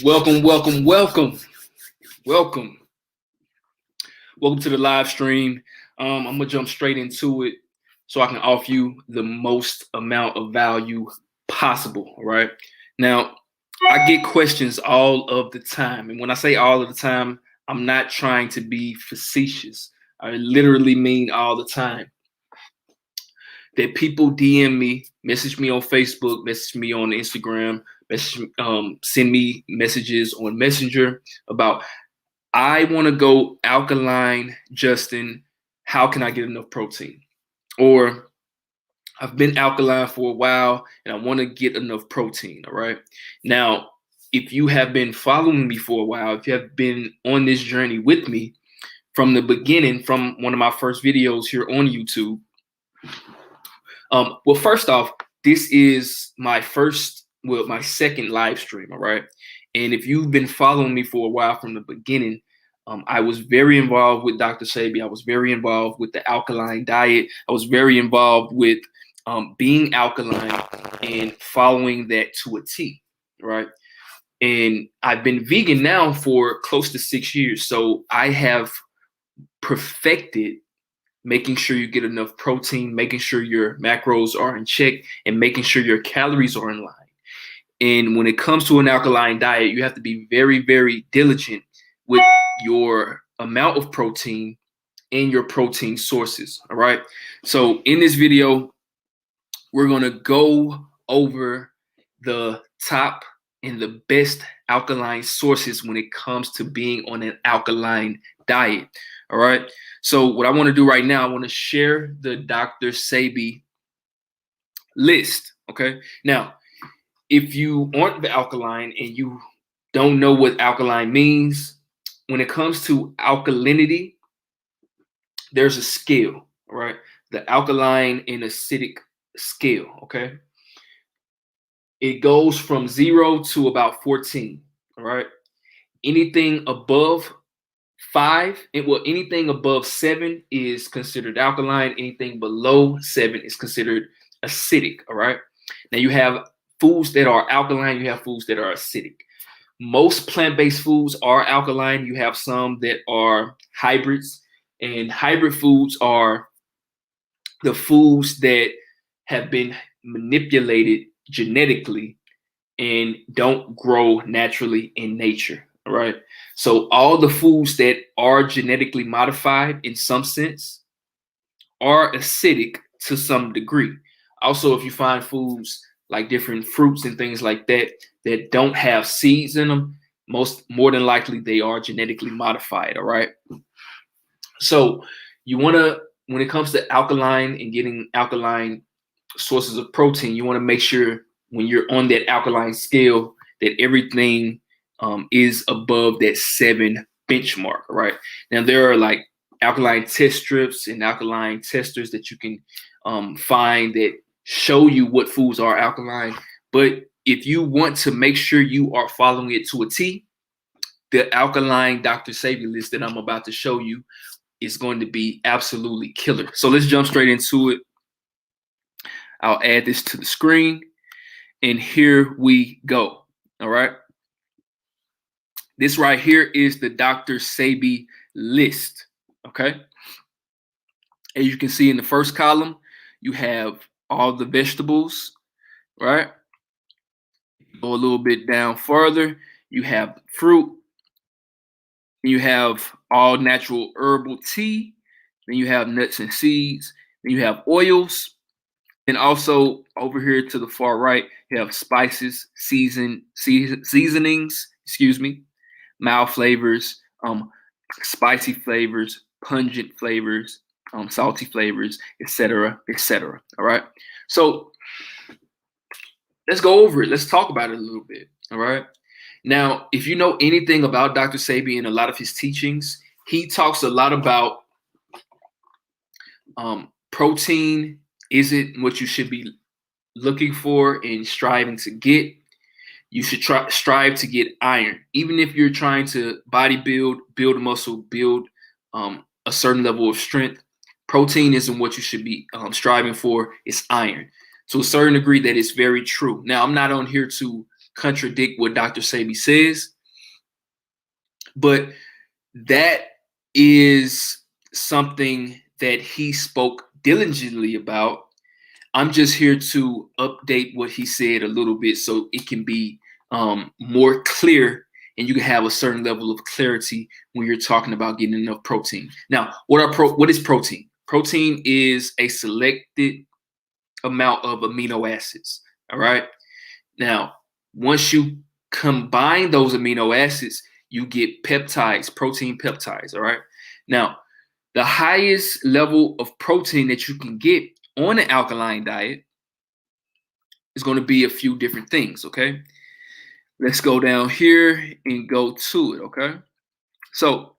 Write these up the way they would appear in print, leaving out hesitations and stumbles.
Welcome, welcome, welcome, welcome. Welcome to the live stream. I'm gonna jump straight into it so I can offer you the most amount of value possible. All right. Now, I get questions all of the time. And when I say all of the time, I'm not trying to be facetious. I literally mean all the time. That people DM me, message me on Facebook, message me on Instagram, send me messages on Messenger about I want to go alkaline, Justin. How can I get enough protein? Or I've been alkaline for a while and I want to get enough protein. All right. Now, if you have been following me for a while, if you have been on this journey with me from the beginning, from one of my first videos here on YouTube, well, first off, this is my second live stream. All right. And if you've been following me for a while from the beginning, I was very involved with Dr. Sebi. I was very involved with the alkaline diet. I was very involved with being alkaline and following that to a T, right? And I've been vegan now for close to 6 years. So I have perfected making sure you get enough protein, making sure your macros are in check, and making sure your calories are in line. And when it comes to an alkaline diet, you have to be very, very diligent with your amount of protein and your protein sources. All right. So in this video, we're going to go over the top and the best alkaline sources when it comes to being on an alkaline diet. All right. So what I want to do right now, I want to share the Dr. Sebi list. Okay. Now, if you aren't the alkaline and you don't know what alkaline means, when it comes to alkalinity, there's a scale, all right? The alkaline and acidic scale, okay? It goes from 0 to about 14, all right? Anything above 5, anything above 7 is considered alkaline. Anything below 7 is considered acidic, all right? Now you have foods that are alkaline, you have foods that are acidic. Most plant-based foods are alkaline. You have some that are hybrids, and hybrid foods are the foods that have been manipulated genetically and don't grow naturally in nature. All right. So all the foods that are genetically modified in some sense are acidic to some degree. Also, if you find foods like different fruits and things like that that don't have seeds in them, more than likely they are genetically modified. All right. So you want to, when it comes to alkaline and getting alkaline sources of protein, you want to make sure when you're on that alkaline scale that everything is above that 7 benchmark. All right. Now there are like alkaline test strips and alkaline testers that you can find that show you what foods are alkaline. But if you want to make sure you are following it to a T, the alkaline Dr. Sebi list that I'm about to show you is going to be absolutely killer. So let's jump straight into it. I'll add this to the screen, and here we go. All right. This right here is the Dr. Sebi list. Okay. As you can see in the first column, you have all the vegetables, right? Go a little bit down further, you have fruit, you have all natural herbal tea, then you have nuts and seeds, then you have oils, and also over here to the far right, you have spices, seasonings, mild flavors, spicy flavors, pungent flavors, salty flavors, etc., etc. All right. So let's go over it. Let's talk about it a little bit. All right. Now, if you know anything about Dr. Sebi and a lot of his teachings, he talks a lot about protein isn't what you should be looking for and striving to get. You should strive to get iron. Even if you're trying to bodybuild, build muscle, build a certain level of strength, protein isn't what you should be striving for. It's iron. To a certain degree, that is very true. Now, I'm not on here to contradict what Dr. Sebi says, but that is something that he spoke diligently about. I'm just here to update what he said a little bit so it can be more clear and you can have a certain level of clarity when you're talking about getting enough protein. Now, what is protein? Protein is a selected amount of amino acids. All right. Now, once you combine those amino acids, you get peptides, protein peptides. All right. Now, the highest level of protein that you can get on an alkaline diet is going to be a few different things. Okay. Let's go down here and go to it. Okay. So,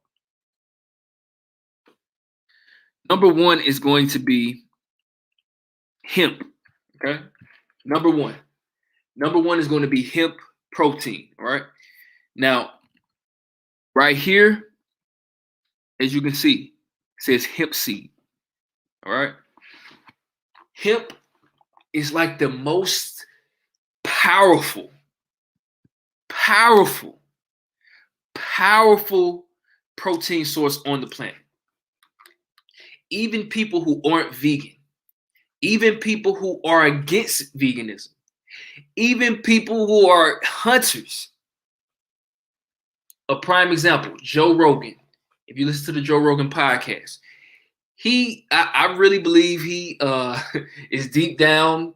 number one is going to be hemp. Okay. Number one. Number one is going to be hemp protein. All right. Now, right here, as you can see, it says hemp seed. All right. Hemp is like the most powerful protein source on the planet. Even people who aren't vegan, even people who are against veganism, even people who are hunters. A prime example, Joe Rogan. If you listen to the Joe Rogan podcast, I really believe he is deep down.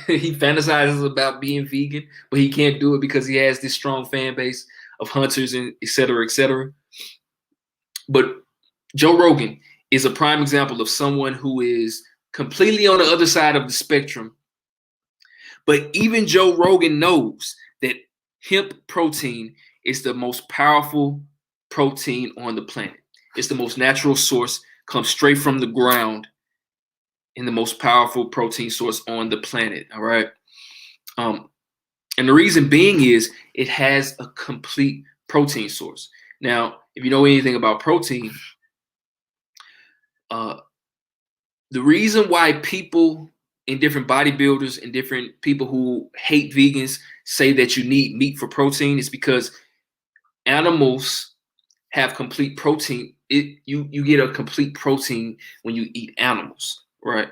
He fantasizes about being vegan, but he can't do it because he has this strong fan base of hunters and et cetera, et cetera. But Joe Rogan is a prime example of someone who is completely on the other side of the spectrum. But even Joe Rogan knows that hemp protein is the most powerful protein on the planet. It's the most natural source, comes straight from the ground, and the most powerful protein source on the planet. All right. And the reason being is it has a complete protein source. Now, if you know anything about protein, the reason why people in different bodybuilders and different people who hate vegans say that you need meat for protein is because animals have complete protein. You get a complete protein when you eat animals, right?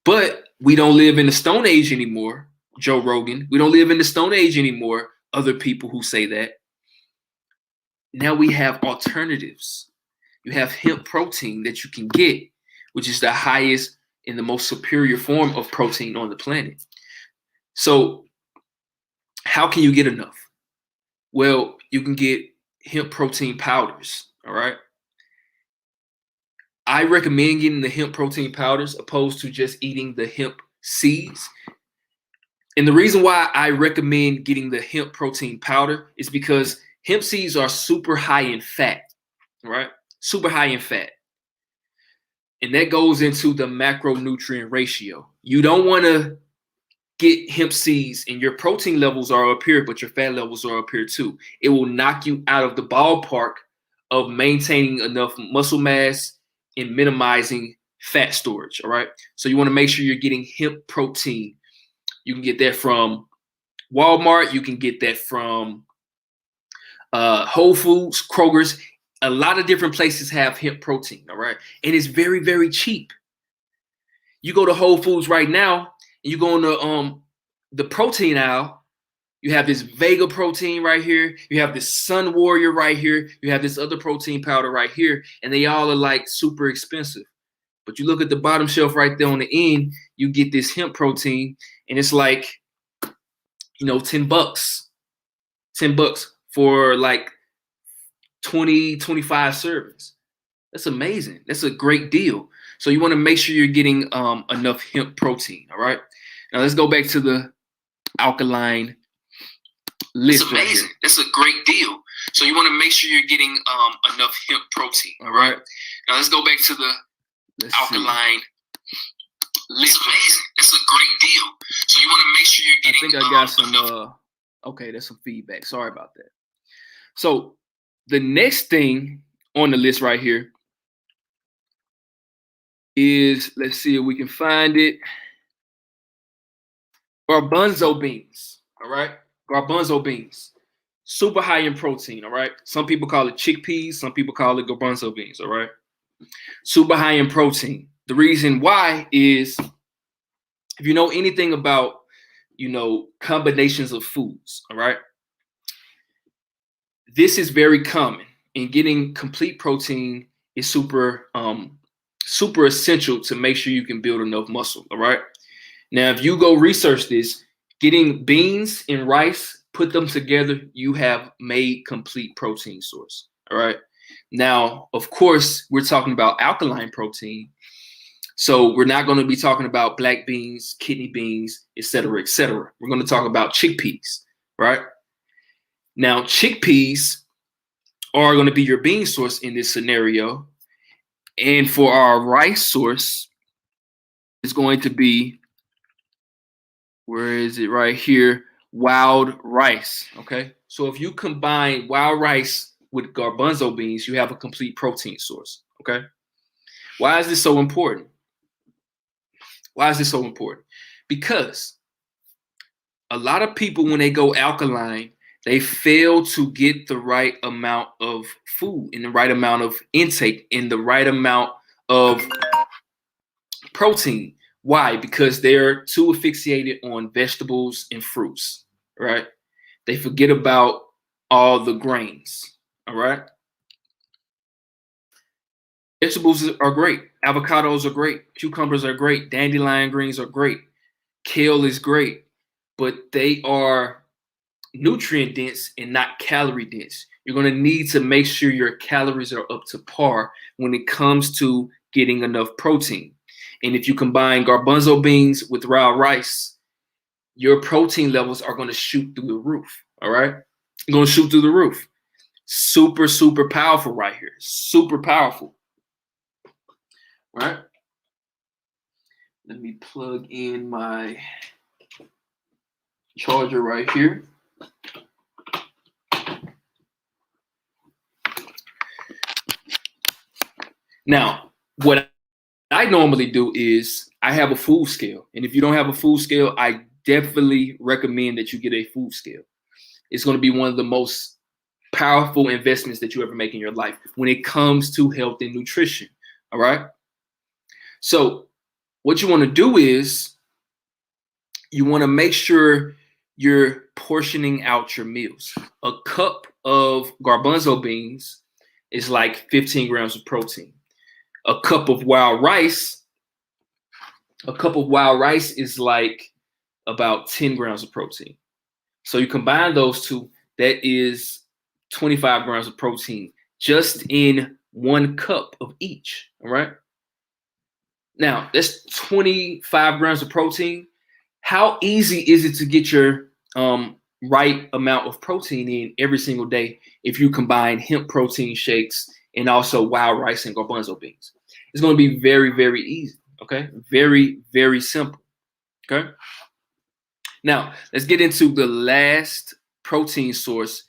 But we don't live in the Stone Age anymore, Joe Rogan. We don't live in the Stone Age anymore, other people who say that. Now we have alternatives. You have hemp protein that you can get, which is the highest and the most superior form of protein on the planet. So how can you get enough? Well, you can get hemp protein powders, all right? I recommend getting the hemp protein powders opposed to just eating the hemp seeds. And the reason why I recommend getting the hemp protein powder is because hemp seeds are super high in fat, right? Super high in fat. And that goes into the macronutrient ratio. You don't want to get hemp seeds and your protein levels are up here, but your fat levels are up here too. It will knock you out of the ballpark of maintaining enough muscle mass and minimizing fat storage. All right. So you want to make sure you're getting hemp protein. You can get that from Walmart. You can get that from Whole Foods, Kroger's. A lot of different places have hemp protein. All right. And it's very, very cheap. You go to Whole Foods right now, and you go on the protein aisle. You have this Vega protein right here. You have this Sun Warrior right here. You have this other protein powder right here. And they all are like super expensive. But you look at the bottom shelf right there on the end, you get this hemp protein. And it's like, $10. $10 for like 20, 25 servings. That's amazing. That's a great deal. So you want to make sure you're getting enough hemp protein. All right. Now let's go back to the Alkaline List. That's amazing. Right. That's a great deal. So you want to make sure you're getting enough hemp protein. All right. Now let's go back to the Alkaline List. That's amazing. That's a great deal. So you want to make sure you're getting. I think I got some. Okay, there's some feedback. Sorry about that. So the next thing on the list right here is, let's see if we can find it. Garbanzo beans. All right. Garbanzo beans, super high in protein, all right? Some people call it chickpeas, some people call it garbanzo beans, all right? Super high in protein. The reason why is if you know anything about, combinations of foods, all right? This is very common, and getting complete protein is super essential to make sure you can build enough muscle, all right? Now, if you go research this, getting beans and rice, put them together, you have made complete protein source, all right? Now, of course, we're talking about alkaline protein, so we're not going to be talking about black beans, kidney beans, et cetera, et cetera. We're going to talk about chickpeas, right? Now, chickpeas are going to be your bean source in this scenario. And for our rice source, it's going to be, where is it? Right here, wild rice, okay? So if you combine wild rice with garbanzo beans, you have a complete protein source, okay? Why is this so important? Why is this so important? Because a lot of people, when they go alkaline, they fail to get the right amount of food and the right amount of intake and the right amount of protein. Why? Because they're too asphyxiated on vegetables and fruits, right? They forget about all the grains, all right? Vegetables are great. Avocados are great. Cucumbers are great. Dandelion greens are great. Kale is great, but they are nutrient dense and not calorie dense. You're going to need to make sure your calories are up to par when it comes to getting enough protein. And if you combine garbanzo beans with raw rice, your protein levels are going to shoot through the roof. All right. You're going to shoot through the roof. Super, super powerful right here. Super powerful. All right. Let me plug in my charger right here. Now, what I normally do is I have a food scale. And if you don't have a food scale, I definitely recommend that you get a food scale. It's going to be one of the most powerful investments that you ever make in your life when it comes to health and nutrition. All right. So what you want to do is you want to make sure you're portioning out your meals. A cup of garbanzo beans is like 15 grams of protein. A cup of wild rice is like about 10 grams of protein. So you combine those two, that is 25 grams of protein just in one cup of each. All right. Now that's 25 grams of protein. How easy is it to get your right amount of protein in every single day if you combine hemp protein shakes and also wild rice and garbanzo beans? It's going to be very, very easy. Okay. Very, very simple. Okay. Now let's get into the last protein source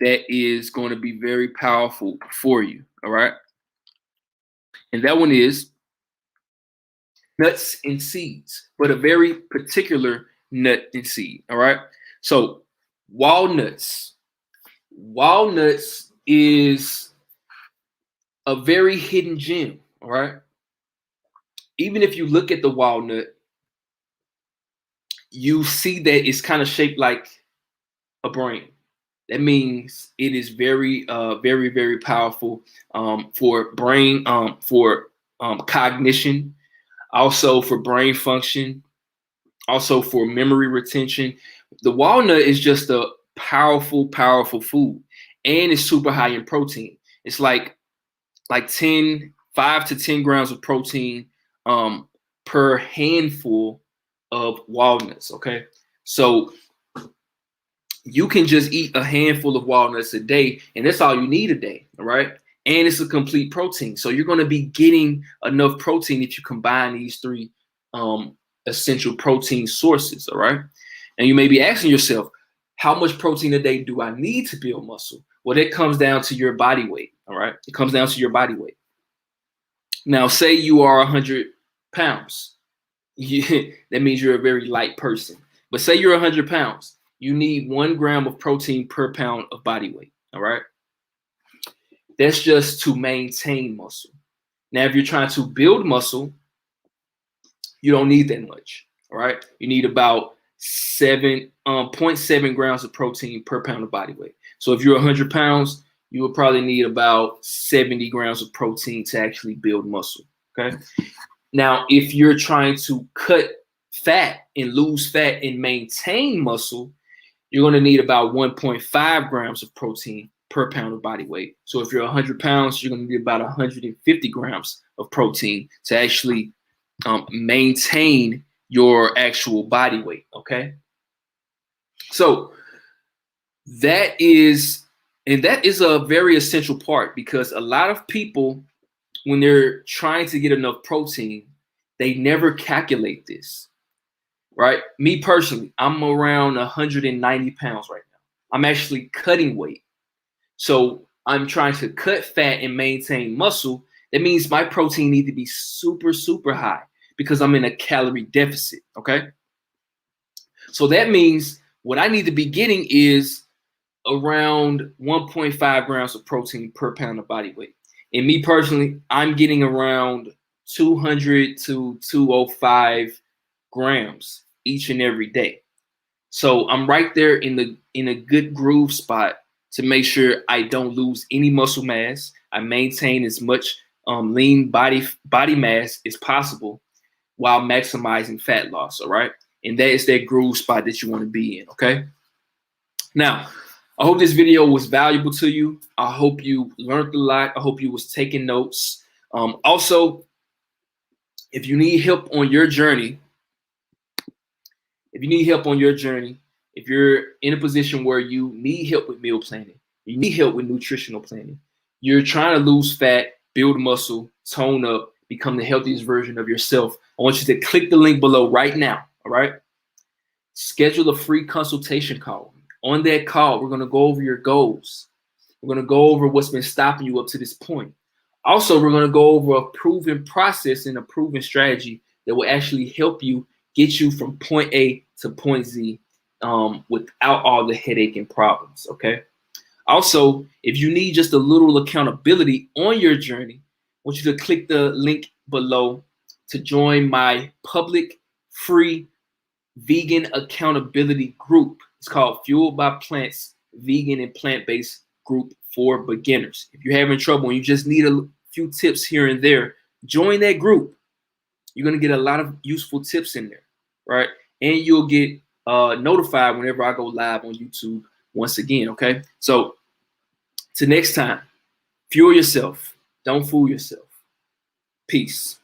that is going to be very powerful for you. All right. And that one is nuts and seeds, but a very particular nut and seed. All right. So walnuts. Walnuts is a very hidden gem. All right. Even if you look at the walnut, you see that it's kind of shaped like a brain. That means it is very, very, very powerful for brain, for cognition, also for brain function, also for memory retention. The walnut is just a powerful, powerful food, and it's super high in protein. It's like 5 to 10 grams of protein per handful of walnuts. Okay, so you can just eat a handful of walnuts a day, and that's all you need a day. All right. And it's a complete protein. So you're going to be getting enough protein if you combine these three essential protein sources. All right. And you may be asking yourself, how much protein a day do I need to build muscle? Well, it comes down to your body weight. All right. It comes down to your body weight. Now, say you are 100 pounds. That means you're a very light person. But say you're 100 pounds. you need 1 gram of protein per pound of body weight. All right. That's just to maintain muscle. Now, if you're trying to build muscle, you don't need that much. All right. You need about 0.7 grams of protein per pound of body weight. So if you're 100 pounds, you would probably need about 70 grams of protein to actually build muscle. Okay. Now, if you're trying to cut fat and lose fat and maintain muscle, you're going to need about 1.5 grams of protein per pound of body weight. So if you're 100 pounds, you're going to need about 150 grams of protein to actually maintain your actual body weight. Okay. So that is a very essential part, because a lot of people, when they're trying to get enough protein, they never calculate this, right? Me personally, I'm around 190 pounds right now. I'm actually cutting weight. So I'm trying to cut fat and maintain muscle. That means my protein needs to be super, super high because I'm in a calorie deficit, okay? So that means what I need to be getting is around 1.5 grams of protein per pound of body weight. And me personally, I'm getting around 200 to 205 grams each and every day. So I'm right there in a good groove spot to make sure I don't lose any muscle mass. I maintain as much lean body mass as possible while maximizing fat loss. All right. And that is that groove spot that you want to be in. Okay. Now, I hope this video was valuable to you. I hope you learned a lot. I hope you was taking notes. Also, if you need help on your journey, if you're in a position where you need help with meal planning, you need help with nutritional planning, you're trying to lose fat, build muscle, tone up, become the healthiest version of yourself, I want you to click the link below right now. All right. Schedule a free consultation call. On that call, we're going to go over your goals. We're going to go over what's been stopping you up to this point. Also, we're going to go over a proven process and a proven strategy that will actually help you get you from point A to point Z without all the headache and problems, okay? Also, if you need just a little accountability on your journey, I want you to click the link below to join my public free vegan accountability group. It's called Fueled by Plants Vegan and Plant-Based Group for Beginners. If you're having trouble and you just need a few tips here and there, join that group. You're going to get a lot of useful tips in there, right? And you'll get notified whenever I go live on YouTube once again, okay? So till next time, fuel yourself. Don't fool yourself. Peace.